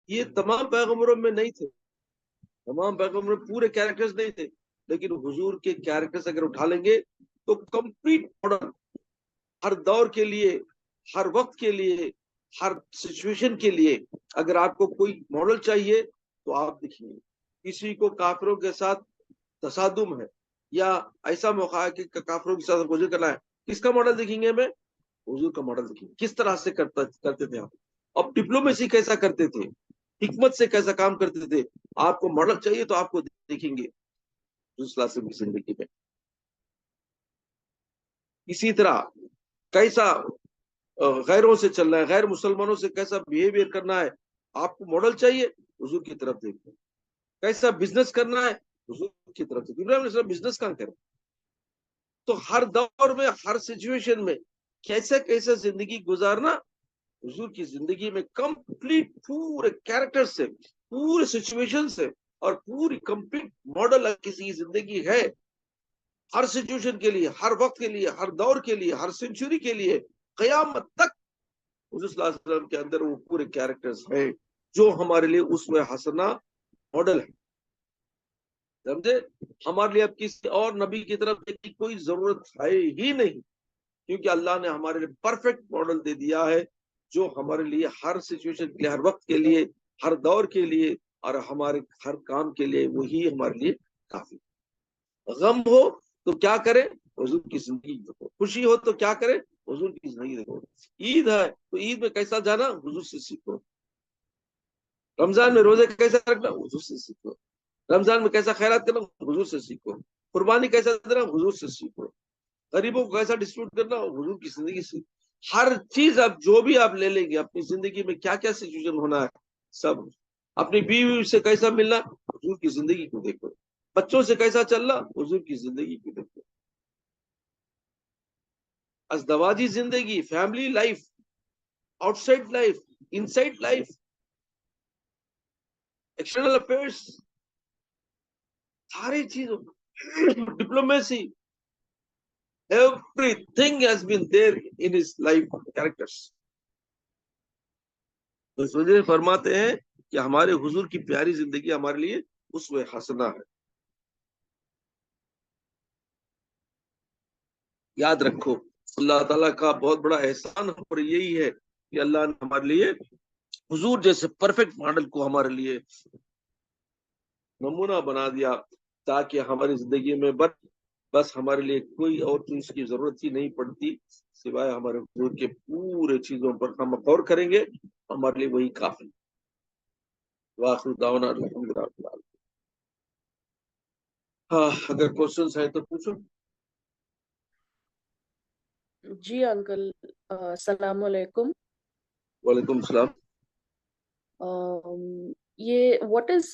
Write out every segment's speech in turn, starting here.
ये तमाम पैगंबरों में नहीं थे, तमाम पैगंबरों में पूरे कैरेक्टर्स नहीं थे, लेकिन हुजूर के कैरेक्टर्स अगर उठा लेंगे तो कंप्लीट मॉडल, हर दौर के लिए, हर वक्त के लिए, हर सिचुएशन के लिए। अगर आपको कोई मॉडल चाहिए तो आप देखिए, किसी को काफिरों के साथ तसादुम है या ऐसा मौका है कि काफिरों के साथ गुजर करना है, किसका मॉडल देखेंगे? हमें हुजूर का मॉडल देखेंगे, किस तरह से करते थे आप, अब डिप्लोमेसी कैसा करते थे, हिकमत से कैसा काम करते थे। आपको मॉडल चाहिए तो आपको देखेंगे की जिंदगी में। इसी तरह कैसा गैरों से चलना है, गैर मुसलमानों से कैसा बिहेवियर करना है, आपको मॉडल चाहिए, हुजूर की तरफ देखो। कैसा बिजनेस करना है, हुजूर की तरफ देखो। इब्राहिम बिजनेस कहाँ करें? तो हर दौर में, हर सिचुएशन में कैसे कैसे जिंदगी गुजारना, हुजूर की जिंदगी में कंप्लीट पूरे कैरेक्टर से, पूरे सिचुएशन से और पूरी कंप्लीट मॉडल किसी की जिंदगी है, हर सिचुएशन के लिए, हर वक्त के लिए, हर दौर के लिए, हर सेंचुरी के लिए, कयामत तक हुजूर सल्लल्लाहु अलैहि वसल्लम के अंदर वो पूरे कैरेक्टर्स हैं जो हमारे लिए उसवे हसना मॉडल है। समझे? हमारे लिए अब किसी और नबी की तरफ देखने की कोई जरूरत है ही नहीं, क्योंकि अल्लाह ने हमारे लिए परफेक्ट मॉडल दे दिया है जो हमारे लिए हर सिचुएशन के लिए, हर वक्त के लिए, हर दौर के लिए और हमारे हर काम के लिए वही हमारे लिए काफी। गम हो तो क्या करें? हुजूर की जिंदगी देखो। खुशी हो तो क्या करें? हुजूर की जिंदगी देखो। ईद है तो ईद में कैसा जाना, हुजूर से सीखो। रमजान में रोजे कैसा रखना, हुजूर से सीखो। रमजान में कैसा खैरात करना, हुजूर से सीखो। कुर्बानी कैसा देना, हुजूर से सीखो। गरीबों को कैसा डिस्ट्रीब्यूट करना, हुजूर की जिंदगी से। हर चीज आप जो भी आप ले लेंगे अपनी जिंदगी में, क्या क्या सिचुएशन होना है सब। अपनी बीवी से कैसा मिलना, हुजूर की जिंदगी को देखो। बच्चों से कैसा चलना, हुजूर की जिंदगी को देखो। अजदवाजी जिंदगी, family life, outside life, inside life, external affairs, सारी चीजों, diplomacy, everything has been there in his life characters। तो इस वजह से फरमाते हैं कि हमारे हुजूर की प्यारी जिंदगी हमारे लिए उसवे हसना है। याद रखो, अल्लाह ताला का बहुत बड़ा एहसान हम पर यही है कि अल्लाह ने हमारे लिए हुजूर जैसे परफेक्ट मॉडल को हमारे लिए नमूना बना दिया, ताकि हमारी जिंदगी में बस हमारे लिए कोई और चीज की जरूरत ही नहीं पड़ती, सिवाय हमारे हुजूर के पूरे चीजों पर हम गौर करेंगे, हमारे लिए वही काफी। वाखिर दावना अल्हम्दुलिल्लाह। हाँ, अगर क्वेश्चंस है तो पूछो। जी अंकल, अस्सलाम वालेकुम। वालेकुम सलाम। ये what is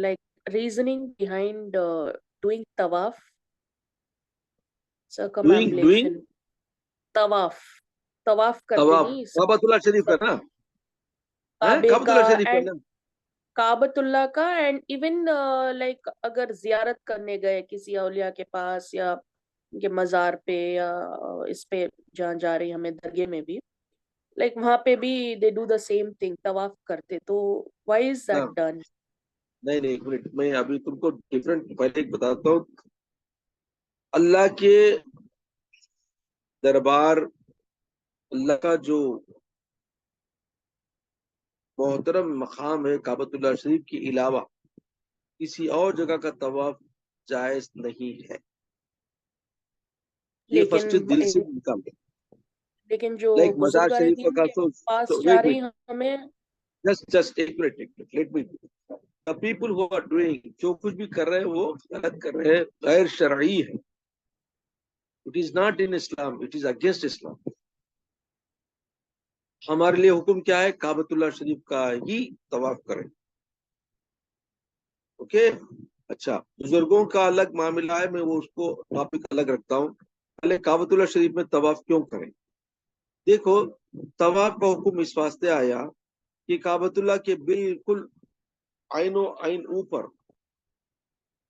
like reasoning behind doing तवाफ, डूइंग डूइंग सर्कमएम्बुलेशन? तवाफ, तवाफ करते तवाफ, नहीं काबतुल्लाह शरीफ का सब, ना? है काबे का काबतुल्लाह शरीफ का एंड ना? काबतुल्ला का, एंड इवन लाइक अगर जियारत करने गए किसी औलिया के पास या उनके मजार पे या इस पे जहाँ जा रही हमें दरगाह में भी, लाइक वहां पे भी they do the same thing, तवाफ करते, तो व्हाई इज दैट ना, डन? नहीं नहीं, एक मिनट, मैं अभी तुमको डिफरेंट पहले एक बताता हूँ। अल्लाह के दरबार, अल्लाह का जो मोहतरम मकाम है काबतुल्लाह शरीफ के अलावा किसी और जगह का तवाफ जायज नहीं है। ये फर्स्ट लेकिन दिल से निकाल। लेकिन जो लाइक मजार शरीफ बुजुर्गानीन का के पास तो जा एक रही मिनट, हमें। जस्ट एक मिनट, एक minute, let me. The people who are doing, जो कुछ भी कर रहे हैं वो गलत कर रहे हैं, गैर शरई है। It is not in Islam, it is against इस्लाम। हमारे लिए हुक्म क्या है? काबतुल्लाह शरीफ का ही तवाफ करें। ओके। अच्छा, बुजुर्गों का अलग मामला है, मैं वो उसको टॉपिक अलग रखता हूँ। पहले काबतुल्लाह शरीफ में तवाफ क्यों करें? देखो, तवाफ का हुक्म इस वास्ते आया कि काबतुल्लाह के बिल्कुल आइनो आइन ऊपर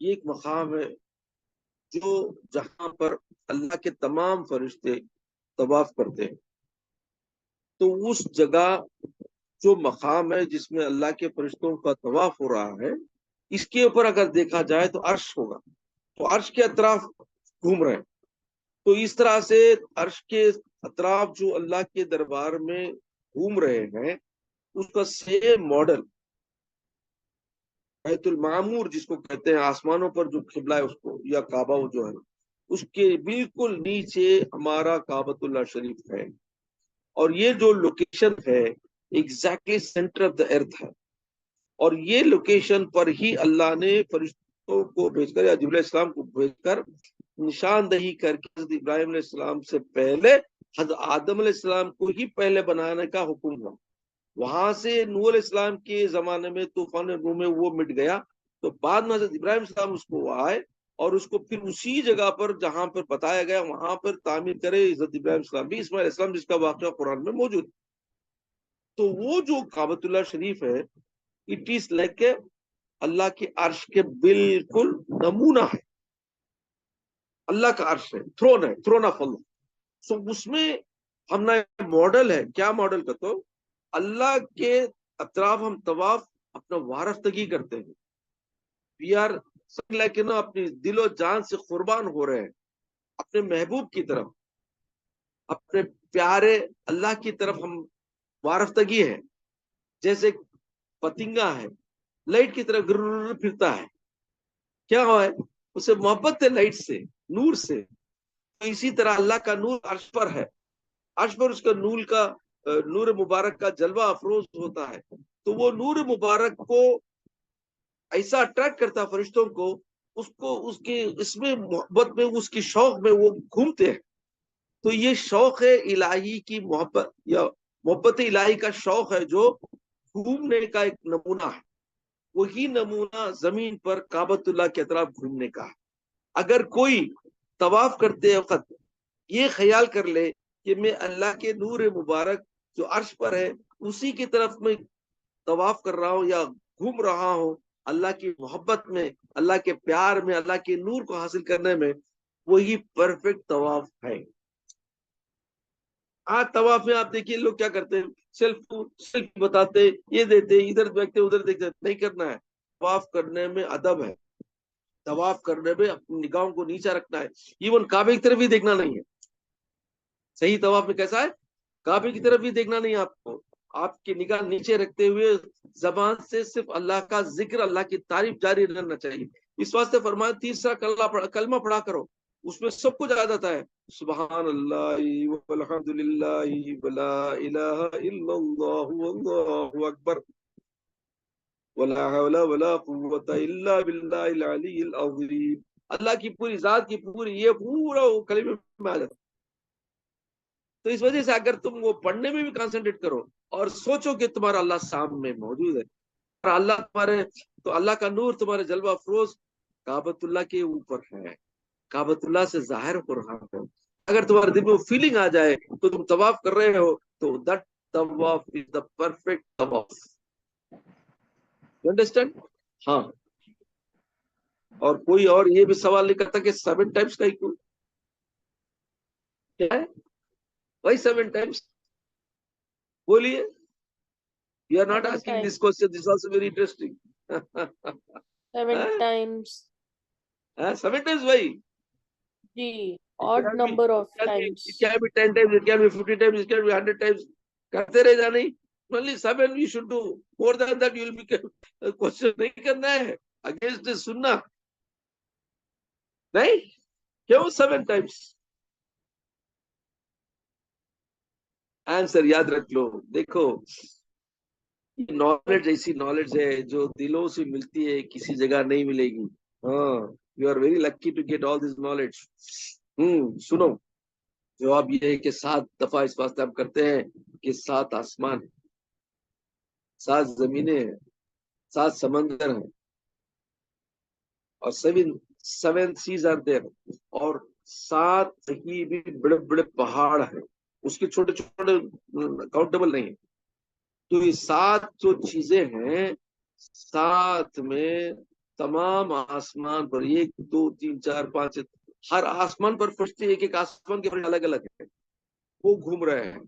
ये एक मकाम है जो, जहां पर अल्लाह के तमाम फरिश्ते तवाफ करते हैं। तो उस जगह जो मकाम है जिसमें अल्लाह के फरिश्तों का तवाफ हो रहा है, इसके ऊपर अगर देखा जाए तो अर्श होगा, तो अर्श के अतराफ घूम रहे हैं। तो इस तरह से अर्श के अतराफ जो अल्लाह के दरबार में घूम रहे हैं, उसका सेम मॉडल बैतुल मामूर जिसको कहते हैं, आसमानों पर जो किबला है उसको, या काबा जो है, उसके बिल्कुल नीचे हमारा काबतुल्लाह शरीफ है। और ये जो लोकेशन है exactly centre of the earth है। और ये लोकेशन पर ही अल्लाह ने फरिश्तों को भेजकर, या जिब्राइल इस्लाम को भेजकर निशानदही करके हज़रत इब्राहिम अलैहिस्सलाम से पहले हज़रत आदम अलैहिस्सलाम को ही पहले बनाने का हुक्म हुआ। वहां से नूह अलैहिस्सलाम के जमाने में तूफान नूह में वो मिट गया, तो बाद में हज़रत इब्राहिम अलैहिस्सलाम उसको आए और उसको फिर उसी जगह पर जहां पर बताया गया वहां पर तामीर करे हज़रत इब्राहिम अलैहिस्सलाम भी, इस्माइल अलैहिस्सलाम, जिसका वाक़या कुरान में मौजूद। तो वो जो काबतुल्लाह शरीफ है, इट इज लाइक अल्लाह के अर्श के बिल्कुल नमूना है। अल्लाह का अर्श है, थ्रोन ऑफ अल्लाह। सो उसमें हमने मॉडल है, क्या मॉडल का, तो अल्लाह के अतराफ हम तवाफ अपना वारफ्तगी करते हैं। वी आर लाइक ना, अपनी दिलो जान से कुर्बान हो रहे हैं अपने महबूब की तरफ, अपने प्यारे अल्लाह की तरफ हम वारफ्तगी है। जैसे पतिंगा है, लाइट की तरह गिर फिरता है, क्या हुआ है, उसे मोहब्बत है लाइट से, नूर से। तो इसी तरह अल्लाह का नूर अर्श पर है, अर्श पर उसका नूर मुबारक का जलवा अफरोज होता है। तो वो नूर मुबारक को ऐसा अट्रैक्ट करता है फरिश्तों को, उसको उसके इसमें मोहब्बत में, उसकी शौक में वो घूमते हैं। तो ये शौक है इलाही की मोहब्बत, या मोहब्बत इलाही का शौक है जो घूमने का एक नमूना है। वही नमूना जमीन पर काबतुल्लाह के तरफ घूमने का है। अगर कोई तवाफ करते वक्त ये ख्याल कर ले कि मैं अल्लाह के नूर मुबारक जो अर्श पर है उसी की तरफ मैं तवाफ कर रहा हूँ या घूम रहा हूँ, अल्लाह की मोहब्बत में, अल्लाह के प्यार में, अल्लाह के नूर को हासिल करने में, वही परफेक्ट तवाफ है। आज तवाफ में आप देखिए लोग क्या करते हैं, सेल्फी बताते, ये देते, इधर देखते उधर देखते, नहीं करना है। तवाफ करने में अदब है, तवाफ करने में अपनी निगाहों को नीचा रखना है, इवन काबे की तरफ भी देखना नहीं है। सही तवाफ में कैसा है, काबे की तरफ भी देखना नहीं है आपको, आपकी निगाह नीचे रखते हुए जबान से सिर्फ अल्लाह का जिक्र, अल्लाह की तारीफ जारी रहना चाहिए। इस वास्ते फरमाया तीसरा कलमा पढ़ा करो, उसमें सब कुछ आ जाता है, सुबहान अल्लाह वल्हम्दुलिल्लाह वला इलाहा इल्लल्लाहु वल्लाहु अकबर वला हौला वला कुव्वता इल्ला बिल्लाहिल अलील अज़ीम। अल्लाह की पूरी जात की पूरी, ये पूरा वो कलीमे में आ जाता है। तो इस वजह से अगर तुम वो पढ़ने में भी कंसंट्रेट करो और सोचो कि तुम्हारा अल्लाह सामने मौजूद है, और अल्लाह तुम्हारे, तो अल्लाह का नूर तुम्हारे जलवा अफरोज काबतुल्लाह के ऊपर है, काबतुल्लाह से जाहिर हो रहा है। अगर तुम्हारे दिल में फीलिंग आ जाए तो तुम तवाफ कर रहे हो, तो दैट तवाफ इज द परफेक्ट तवाफ। You understand? हाँ। और कोई और ये भी सवाल नहीं करता कि 7 टाइम्स का ही क्यों, क्या है वही 7 टाइम्स, बोलिए। You are not 7 asking times, this question, this also very interesting. 7 times. 7 times भाई। जी, It odd can be, number of it times. can be 10 times, it can be 50 times, it can be 100 times. करते रह जाना ही, only 7 you should do. More than that you will be question नहीं करना है, against सुनना नहीं, क्यों 7 times? Answer याद रख लो। देखो, नॉलेज ऐसी नॉलेज है जो दिलों से मिलती है, किसी जगह नहीं मिलेगी। हाँ, you are very lucky to get all this knowledge. सुनो, जवाब ये है कि 7 दफा इस वास्ते हम करते हैं कि 7 आसमान है, 7 जमीनें हैं, 7 समंदर हैं, और 7 सीज आर देयर, और 7 ही भी बड़े बड़े पहाड़ हैं, उसके छोटे छोटे काउंटेबल नहीं है। तो ये 7 जो चीजें हैं, साथ में तमाम आसमान पर 1 2 3 4 5, हर आसमान पर फरिश्ते, एक एक आसमान के फरिश्ते अलग अलग है, वो घूम रहे हैं,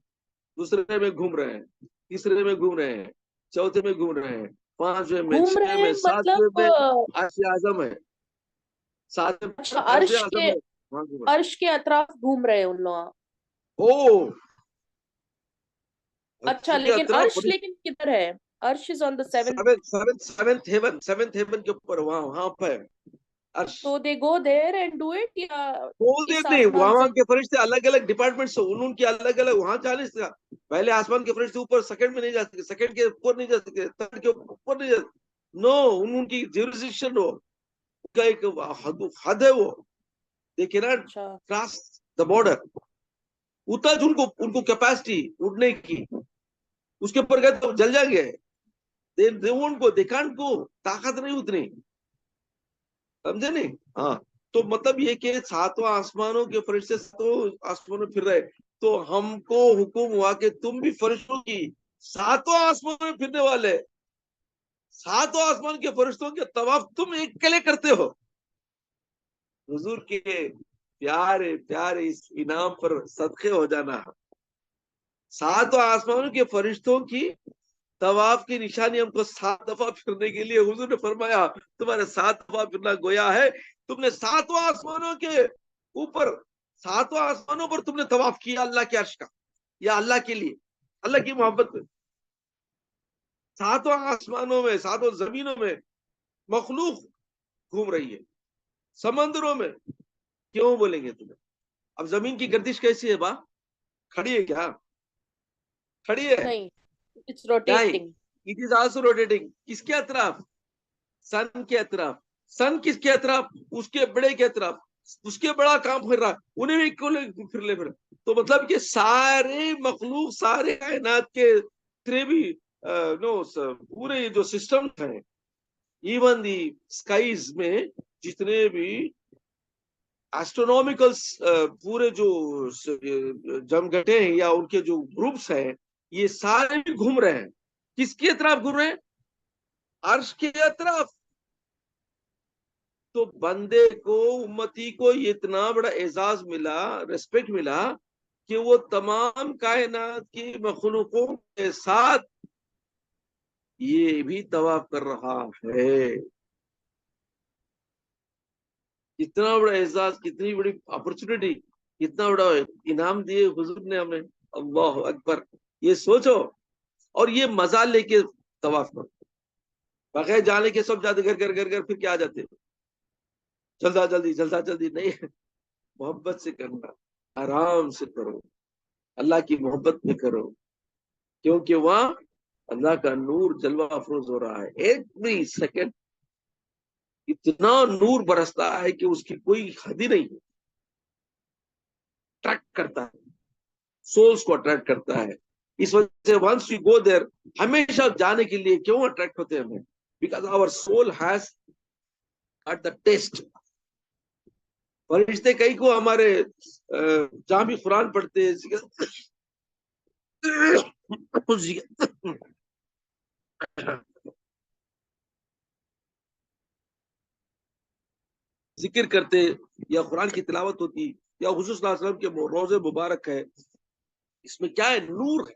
दूसरे में घूम रहे हैं, तीसरे में घूम रहे हैं, चौथे में घूम रहे हैं, पांचवें में, घूम छठवें रहे हैं में, सातवें मतलब में अर्श आजम है, सातवें अच्छा, में अर्श आजम है, वहां घूम रहे अर्श के अतराफ घूम रहे हैं उन लोग। हैं। ओ, अर्श अच्छा, के लेकिन अतराफ अर्श लेकिन किधर है? अर्श is on the seventh. Seventh heaven के ऊपर, वहां वहां पर अर्श। तो they go there and do it, या बोल इस देते, आसमान वहां से? के फरिश्ते अलग अलग डिपार्टमेंट से, उनके अलग अलग, वहां जा नहीं सकता। पहले आसमान के फरिश्ते ऊपर सेकंड में नहीं जा सकते, सेकंड के ऊपर नहीं जा सकते, थर्ड के ऊपर नहीं जा सकते। नो, उनकी ज्यूरिसडिक्शन हो, उनका एक हद है वो। दे कैन नॉट अच्छा। Cross the border. उतना जो उनको उनको कैपेसिटी उड़ने की, उसके ऊपर गए तो जल जाएंगे। They won't go, they can't go, ताकत नहीं उतनी, समझे नहीं। हाँ, तो मतलब ये कि सातवां आसमानों के फरिश्ते तो आसमानों में फिर रहे, तो हमको हुक्म हुआ कि तुम भी फरिश्तों की सातवां आसमान में फिरने वाले, सातों आसमान के फरिश्तों के तवाफ तुम एक के लिए करते हो। हुजूर के प्यारे प्यारे इस इनाम पर सदके हो जाना। सातों आसमानों के फरिश्तों की तवाफ की निशानी हमको 7 दफा फिरने के लिए हुजूर ने फरमाया, तुम्हारे 7 दफा फिरना गोया है, तुमने सातवां आसमानों के ऊपर, सातवां आसमानों पर तुमने तवाफ किया अल्लाह के अर्श का, या अल्लाह के लिए, अल्लाह की मोहब्बत में। सातवां आसमानों में, सातों जमीनों में मखलूक घूम रही है, समंदरों में। क्यों बोलेंगे तुम्हें? अब जमीन की गर्दिश कैसी है बा? खड़ी है क्या? खड़ी है? नहीं, इट्स नहीं, rotating. It is also rotating. किसके अतराफ? सन के अतराफ। सन किसके अतराफ? उसके बड़े के अतराफ। उसके बड़ा काम फिर रहा है, उन्हें भी क्यों फिर ले फिर। तो मतलब कि सारे मखलूक, सारे कायनात के जितने भी नो पूरे ये जो सिस्टम है, इवन दी स्काईज में जितने भी एस्ट्रोनॉमिकल पूरे जो जमघटे हैं या उनके जो ग्रुप्स हैं, ये सारे भी घूम रहे हैं। किसकी तरफ घूम रहे हैं? अर्श के तरफ। तो बंदे को, उम्मती को ये इतना बड़ा एजाज मिला, रेस्पेक्ट मिला कि वो तमाम कायनात की मखलूकों के साथ ये भी तवाफ कर रहा है। इतना बड़ा एजाज, कितनी बड़ी अपॉर्चुनिटी, कितना बड़ा इनाम दिए हुजूर ने हमें। अल्लाह अकबर। ये सोचो, और ये मजा लेके तवाफ करो, बगैर जाने के सब जाते घर घर घर घर फिर क्या आ जाते, जल्दा जल्दी जल्दा जल्दी नहीं। मोहब्बत से करना, आराम से करो, अल्लाह की मोहब्बत में करो, क्योंकि वहां अल्लाह का नूर जलवा अफरोज हो रहा है। एवरी सेकंड इतना नूर बरसता है कि उसकी कोई हद ही नहीं है। अट्रैक्ट करता है, सोल्स को अट्रैक्ट करता है। इस वजह से वंस यू गो देयर, हमेशा जाने के लिए क्यों अट्रैक्ट होते हैं हमें? Because our soul has at the test. फरिश्ते कई को हमारे जहां भी कुरान पढ़ते हैं, जिक्र करते, या कुरान की तिलावत होती, या हुजूर सल्लल्लाहु अलैहि वसल्लम के रोजे मुबारक है, इसमें क्या है? नूर है।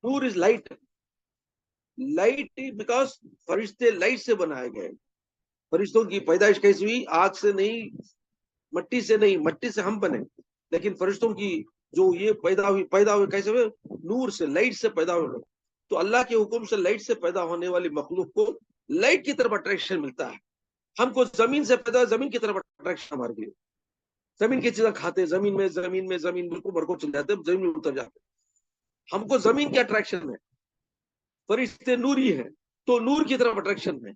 नूर इज लाइट। लाइट बिकॉज फरिश्ते लाइट से बनाए गए। फरिश्तों की पैदाइश कैसी हुई? आग से नहीं, मट्टी से नहीं, मट्टी से हम बने, लेकिन फरिश्तों की जो ये पैदा हुए कैसे हुए? नूर से, लाइट से पैदा हुए। तो अल्लाह के हुक्म से लाइट से पैदा होने वाली मखलूक को लाइट की तरफ अट्रैक्शन मिलता है। हमको जमीन से पैदा, जमीन की तरफ अट्रैक्शन हमारे लिए। जमीन की चीजें खाते, जमीन बिल्कुल बरको चल जाते, जमीन में उतर जाते। हमको जमीन की अट्रैक्शन है, फरिश्ते नूरी है, तो नूर की तरफ अट्रैक्शन है।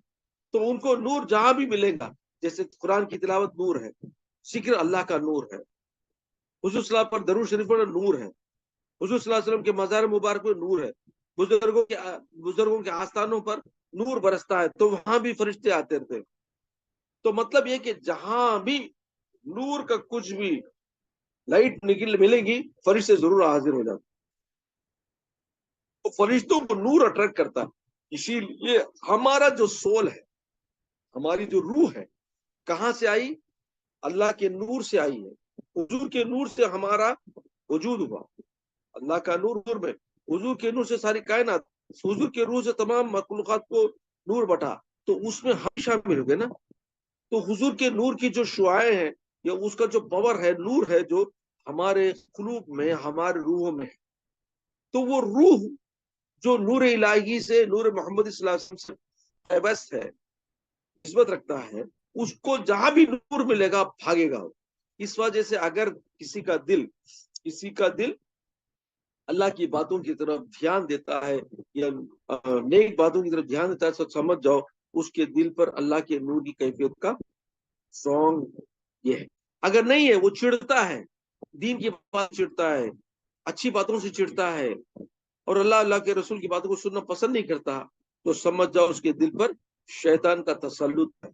तो उनको नूर जहां भी मिलेगा, जैसे कुरान की तिलावत नूर है, जिक्र अल्लाह का नूर है, हुजूर सल्लल्लाहु अलैहि वसल्लम पर दरूद शरीफ पर नूर है, हुजूर सल्लल्लाहु अलैहि वसल्लम के मज़ार मुबारक में नूर है, बुजुर्गों के आस्थानों पर नूर बरसता है, तो वहां भी फरिश्ते आते रहते। तो मतलब ये कि जहां भी नूर का कुछ भी लाइट निकल मिलेगी, फरिश्ते जरूर हाजिर हो जाते। तो फरिश्तों को नूर अट्रैक्ट करता है। इसीलिए हमारा जो सोल है, हमारी जो रूह है, कहां से आई? अल्लाह के नूर से आई है। हुजूर के नूर से हमारा वजूद हुआ। अल्लाह का नूर, नूर में, हुजूर के नूर से सारी कायनात। हुजूर के रूह से तमाम मखलूकात को नूर बटा, तो उसमें हम शामिल हो गए ना। तो हुजूर के नूर की जो शुआएं हैं, या उसका जो पावर है, नूर है जो हमारे कुलूब में, हमारे रूह में है। तो वो रूह जो नूर इलाही से, नूर मोहम्मद सल्लल्लाहु अलैहि वसल्लम से वाबस्त है, निस्बत रखता है, उसको जहां भी नूर मिलेगा भागेगा। इस वजह से अगर किसी का दिल अल्लाह की बातों की तरफ ध्यान देता है, या नेक बातों की तरफ ध्यान देता है, तो समझ जाओ उसके दिल पर अल्लाह के नूर की कैफियत का स्ट्रॉन्ग ये है। अगर नहीं है, वो चिढ़ता है, दीन की बात चिढ़ता है, अच्छी बातों से चिढ़ता है, और अल्लाह अल्लाह के रसूल की बातों को सुनना पसंद नहीं करता, तो समझ जाओ उसके दिल पर शैतान का तसल्लुत है,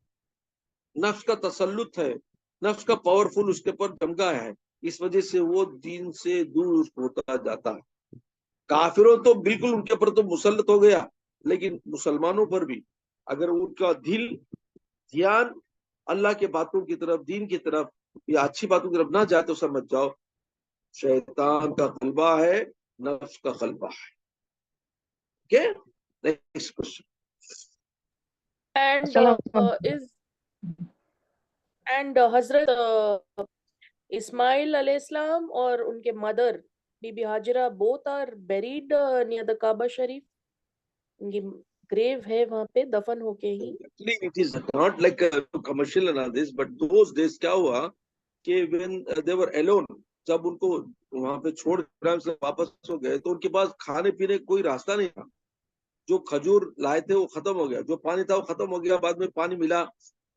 नफ्स का तसल्लुत है, नफ्स का पावरफुल उसके पर चमका है। इस वजह से वो दीन से दूर होता जाता है। काफिरों तो बिल्कुल उनके ऊपर तो मुसल्लत हो गया, लेकिन मुसलमानों पर भी अगर उनका दिल, ध्यान अल्लाह के बातों की तरफ, दीन की तरफ, या अच्छी बातों की तरफ ना जाए, तो समझ जाओ शैतान का गलबा है, नफ्स का गलबा है। Okay, next question. And Assalamu is and Hazrat Ismail alayhissalam और उनके mother Bibi Hajira both are buried near the Kaaba Sharif. उनकी ग्रेव है वहां पे दफन होके ही. Actually, it is not like a commercial and all this, but those days क्या हुआ कि when they were alone, जब उनको वहां पे छोड़ इब्राहिम से वापस हो गए, तो उनके पास खाने पीने कोई रास्ता नहीं था। जो खजूर लाए थे वो खत्म हो गया, जो पानी था वो खत्म हो गया। बाद में पानी मिला,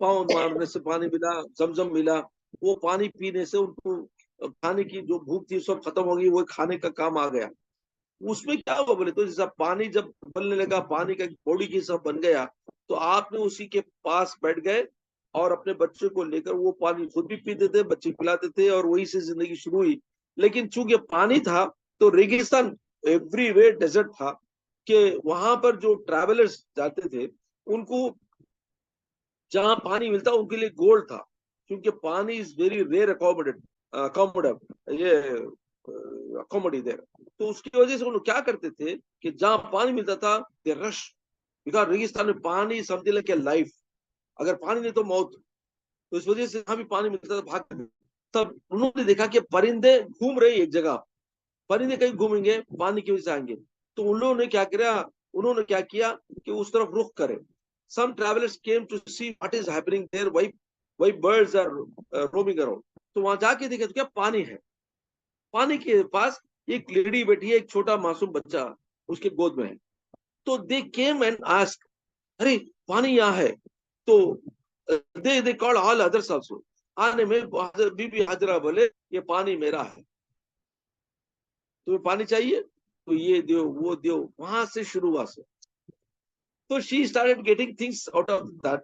पाँव मारने से पानी मिला, जमजम मिला। वो पानी पीने से उनको खाने की जो भूख थी सब खत्म हो गई, वो खाने का काम आ गया। उसमें क्या हुआ बोले तो, जैसा पानी जब बनने लगा, पानी का बॉडी की सब बन गया, तो आपने उसी के पास बैठ गए और अपने बच्चे को लेकर वो पानी खुद भी पीते थे, बच्चे पिलाते थे, और वही से जिंदगी शुरू हुई। लेकिन चूंकि पानी था तो रेगिस्तान, एवरीवेयर डेजर्ट था, कि वहां पर जो ट्रैवलर्स जाते थे, उनको जहां पानी मिलता उनके लिए गोल्ड था, क्योंकि पानी इज वेरी रेयर अकोमोडी देर। तो उसकी वजह से उन लोग क्या करते थे कि जहां पानी मिलता था दे रश, बिकॉज रेगिस्तान में पानी समथिंग लाइक ए लाइफ, अगर पानी नहीं तो मौत। तो इस वजह से जहां भी पानी मिलता था भाग। तब उन्होंने देखा कि परिंदे घूम रहे एक जगह, परिंदे कहीं घूमेंगे पानी की वजह से आएंगे, तो उन्होंने क्या किया कि उस तरफ रुख करे। Some travelers came to see what is happening there, why birds are roaming around. तो वहां जाके देखे तो क्या पानी है, पानी के पास एक लेडी बैठी है, एक छोटा मासूम बच्चा उसके गोद में है। तो दे केम एंड आस्क, अरे पानी यहाँ है। तो they called all others also. आने में बीबी हाजरा बोले ये पानी मेरा है, तुम्हें पानी चाहिए तो ये दो वो दो। वहां से शुरू हुआ से, तो she started getting things out of that,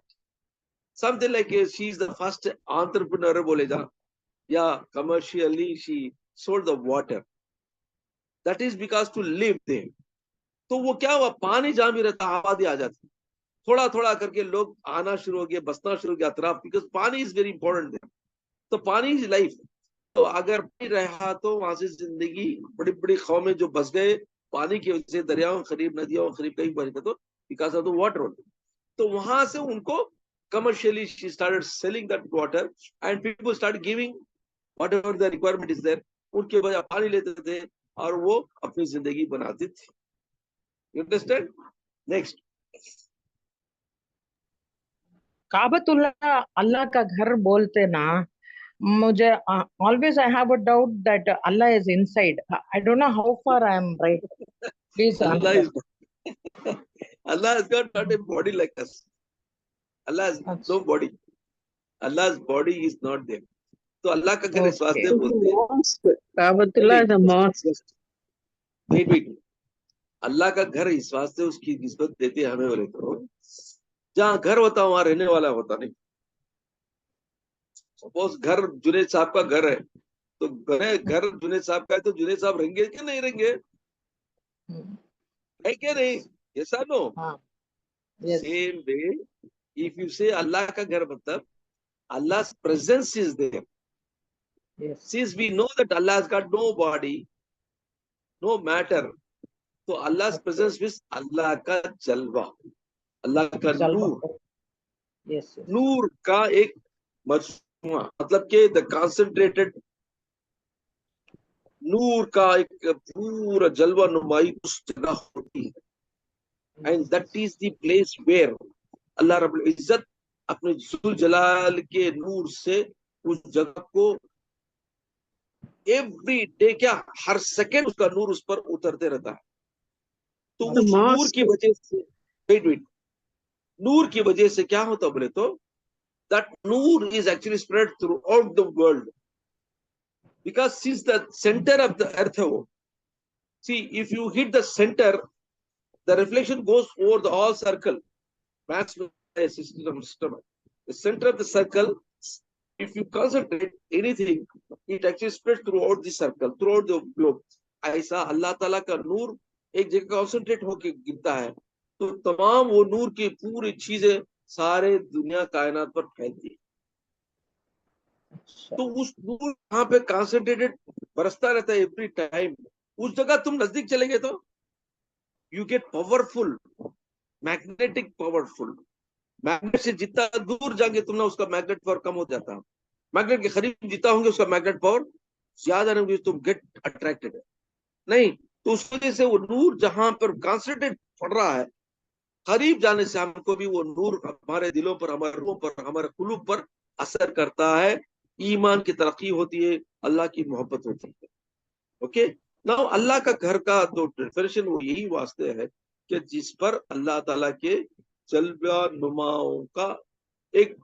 something like she is the first entrepreneur बोले जा, या commercially she sold the water, that is because to live there। तो वो क्या हुआ, पानी जहां भी रहता आबादी आ जाती, थोड़ा थोड़ा करके लोग आना शुरू हो गए, बसना शुरू हो गया अतराफ, बिकॉज पानी इज वेरी इंपॉर्टेंट देयर। तो पानी इज लाइफ। तो अगर पानी रहा तो वहां से जिंदगी, बड़ी बड़ी कौमें जो बस गए पानी की वजह से, दरियाओं करीब, नदियों करीब कहीं पर, तो बिकॉज ऑफ द वाटर। तो वहां से उनको commercially she started selling that water and people started giving whatever the requirement is there, उनके वजह पानी लेते थे और वो अपनी जिंदगी बनाते थे। You understand? Next. काबतुल्लाह अल्लाह का घर बोलते ना, मुझे always I have a doubt that Allah is inside. I don't know how far I am right. Please Allah answer. is Allah has got not a body like us. Allah has no body. Allah's body is not there. तो अल्लाह का घर इस वास्ते बोलते हैं, काबतुल्लाह is a mosque. Wait, अल्लाह का घर इस वास्ते उसकी निस्बत देते हैं हमें, बोले तो जहाँ घर होता वहां रहने वाला होता नहीं। सपोज घर जुनेद साहब का घर है, तो घर जुनेद साहब का है, तो जुनेद साहब रहेंगे कि नहीं रहेंगे, है क्या नहीं, ऐसा no. Same way if you say Allah का घर, मतलब Allah's presence is there. Yes. Since we know that Allah has got no body, no matter, तो अल्लाह प्रेजेंस मीन्स अल्लाह का जलवा, अल्लाह का नूर, Yes, yes. नूर का एक मजमुआ, मतलब के द कॉन्सेंट्रेटेड नूर का एक पूरा जलवा नुमाई उस जगह होती है। And that is the place where Allah रब्बुल इज्जत अपने जुल जलाल के नूर से उस जगह को एवरी डे, क्या हर सेकंड उसका नूर उस पर उतरते रहता है। तो The उस नूर mosque. की वजह से, वेट, नूर की वजह से क्या होता बोले तो that Noor is actually spread through out the world, because since the centre of the earth है वो, see if you hit the centre the reflection goes over the all circle. Maths system. The center of the circle, if you concentrate anything, it actually spreads throughout the circle, throughout the globe. ऐसा अल्लाह ताला का नूर एक जगह concentrate होके गिरता है तो तमाम वो नूर की पूरी चीजें सारे दुनिया कायनात पर फैलती है। तो उस नूर वहां पे कॉन्सेंट्रेटेड बरसता रहता है एवरी टाइम। उस जगह तुम नजदीक चलेंगे तो you get powerful, magnetic powerful. Magnet से जितना दूर जाएंगे तुम ना उसका मैग्नेट पावर कम हो जाता है, मैग्नेट के करीब जितना होंगे उसका मैग्नेट पावर ज्यादा नहीं, तुम गेट अट्रैक्टेड नहीं। तो उस वजह से वो नूर जहां पर कॉन्सेंट्रेट पड़ रहा है, करीब जाने से हमको भी वो नूर हमारे दिलों पर, हमारे रूहों पर, हमारे कुलूब पर असर करता है। ईमान की तरक्की होती है, अल्लाह की मोहब्बत होती है। ओके ना, अल्लाह का घर का तो डेफिनेशन वो यही वास्ते है कि जिस पर अल्लाह ताला के जलवा नुमाओं का एक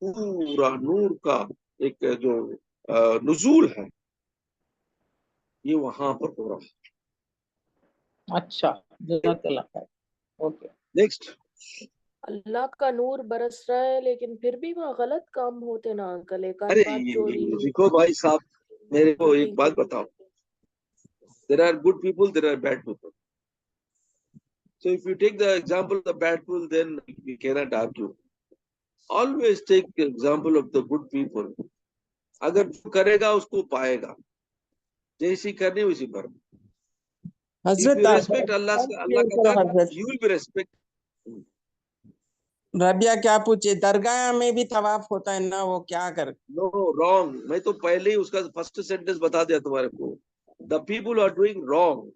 पूरा नूर का एक जो नुजूल है ये वहां पर हो रहा है। अच्छा, जज़ाकल्लाह खैर। ओके, नेक्स्ट, अल्लाह का नूर बरस रहा है लेकिन फिर भी वहाँ गलत काम होते ना अंकल, एक आध अरे बात चोरी देखो भाई साहब, मेरे को एक looting बात के बताओ, there are good people, there are bad people. So if you take the example of the bad people, then we cannot argue. Always take the example of the good people. अगर जो करेगा उसको पाएगा, जैसी करनी वैसी पर। If Hazrat you respect Allah का घर, हजरत you will be respect. Rabia क्या पूछे, दरगाह में भी तवाफ होता है ना, वो क्या कर? No, wrong. मैं तो पहले ही उसका फर्स्ट सेंटेंस बता दिया तुम्हारे को। The people are doing wrong.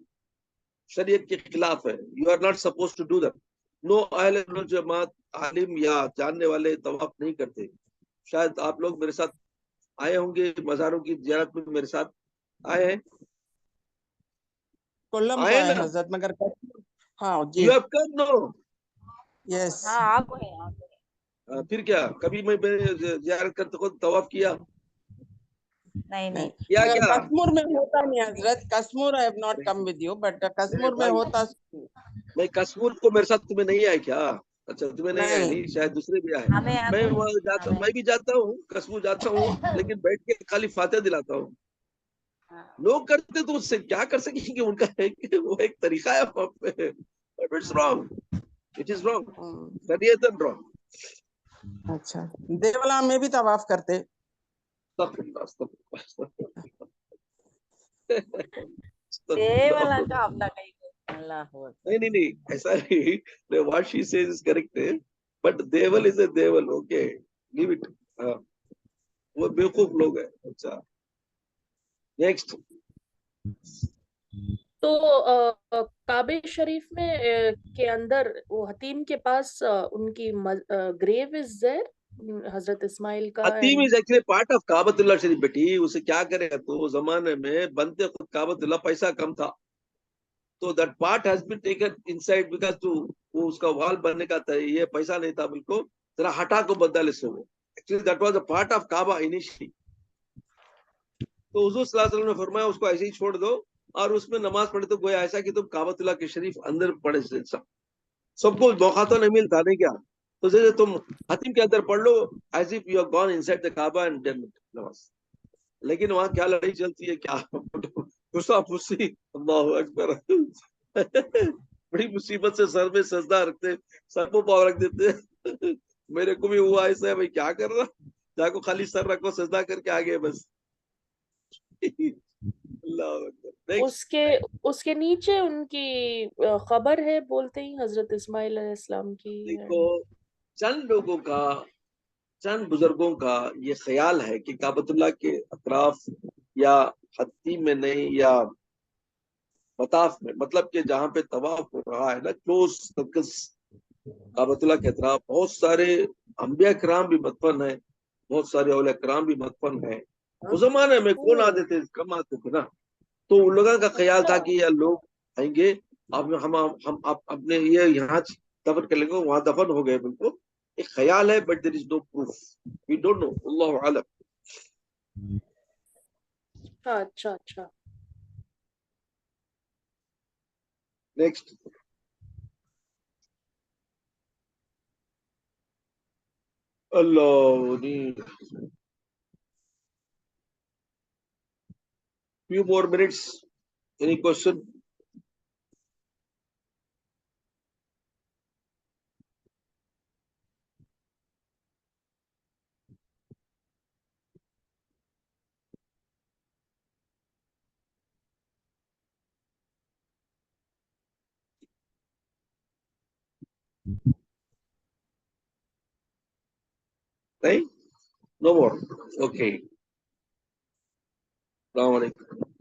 शरीयत के खिलाफ है। You are not supposed to do that. No, अहले जमात आलिम या जानने वाले तवाफ नहीं करते। शायद आप लोग मेरे साथ आए होंगे, मज़ारों की ज़ियारत में मेरे साथ आए हैं, कोल्लम आए को है ना? हजरत, मगर हाँ जी, You have come, no? Yes. फिर क्या, कभी मैं ज़ियारत करते वक्त तवाफ किया? नहीं, क्या मगर क्या? कश्मीर में होता नहीं हजरत। Kashmir I have not come with you, but Kashmir में होता मैं कश्मीर को मेरे साथ तुम्हें नहीं आए क्या? अच्छा तुम्हें नहीं आए, नहीं। नहीं शायद दूसरे भी आए। मैं वहाँ जाता, मैं भी जाता हूँ, कश्मीर जाता हूँ, लेकिन बैठ के खाली फातिहा दिलाता हूँ। लोग करते तो उससे क्या कर सकेंगे, उनका है कि वो एक तरीका है वहाँ पे। It's wrong, it is wrong, शरीयतन रॉन्ग। अच्छा, देवला में भी तवाफ करते? नहीं नहीं नहीं, ऐसा नहीं, what she says is correct, but devil is a devil, okay, leave it. वो बेवकूफ लोग हैं। अच्छा नेक्स्ट, तो काबे शरीफ में के अंदर वो हतीम के पास उनकी ग्रेव इज देयर, हजरत इस्माइल का। हतीम इज एक्चुअली पार्ट ऑफ काबतुल्लाह शरीफ बेटी, उसे क्या करेगा, तो जमाने में बनते खुद काबतुल्लाह पैसा कम था, तो that part has been taken inside because to, वो उसका वाल बनने का था, ये पैसा नहीं था बिल्कुल, जरा हटा को बदल इससे, वो actually that was a part of Kaaba initially. तो हुजूर सल्लल्लाहु अलैहि वसल्लम ने फरमाया उसको ऐसे ही छोड़ दो और उसमें नमाज पढ़े तो गोया ऐसा कि तुम काबतुल्लाह के शरीफ अंदर पढ़े। सबको मौका तो नहीं मिलता, नहीं क्या, तो जैसे तुम हतीम के अंदर पढ़ लो as if you have gone inside the Kaaba and done नमाज। लेकिन वहां क्या लड़ाई चलती है, क्या गुस्सा फुसी, अल्लाहु अकबर। बड़ी मुसीबत से सर में सजदा रखते, सर को पाव रख देते। मेरे को भी हुआ ऐसा है, भाई क्या कर रहा, जाको खाली सर रखो, सजदा करके आ गए बस। अल्लाह अकबर। नेक्स्ट। उसके उसके नीचे उनकी खबर है, बोलते ही हजरत इस्माइल अलैहिस्सलाम की। देखो, चंद लोगों का, चंद बुजुर्गों का ये ख्याल है कि काबतुल्लाह के अतराफ या हत्ती में नहीं, या मताफ में, मतलब कि जहाँ पे तवाफ हो रहा है ना, क्लोज सर्कल्स, काबतुल्लाह के अतराफ बहुत सारे अंबिया कराम भी मदफन है, बहुत सारे औलिया कराम भी मदफन है। उस जमाने में कौन आते थे, कम आते थे ना, तो उन लोगों का ख्याल था अच्छा। कि यार लोग आएंगे, अब हम अपने ये यहाँ दफन कर लेंगे, वहां दफन हो गए, बिल्कुल एक ख्याल है, but there is no proof, we don't know, अल्लाह आलम। अच्छा अच्छा। नेक्स्ट। अल्लाह नी, few more minutes, any question? नहीं, no more, okay, अस्सलाम वालेकुम।